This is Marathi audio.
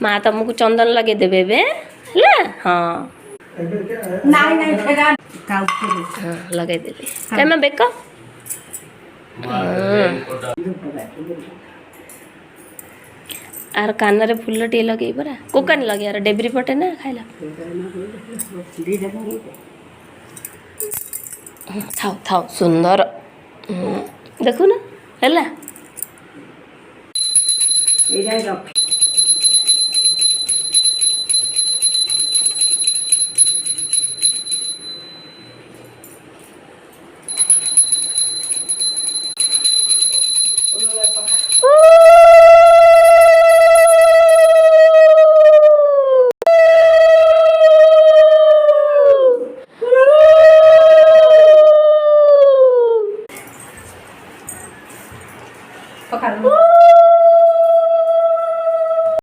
माँ तुमको चंदन लगे देबे बे ला हाँ नहीं नहीं फेरा काउ हाँ लगे देबे काय मैं बेको आर कान रे फुल टी लगे परा कोकान लगे यार डेबरी पटे ना खाइला थाओ थाओ सुंदर देखो ना हैला एडा रख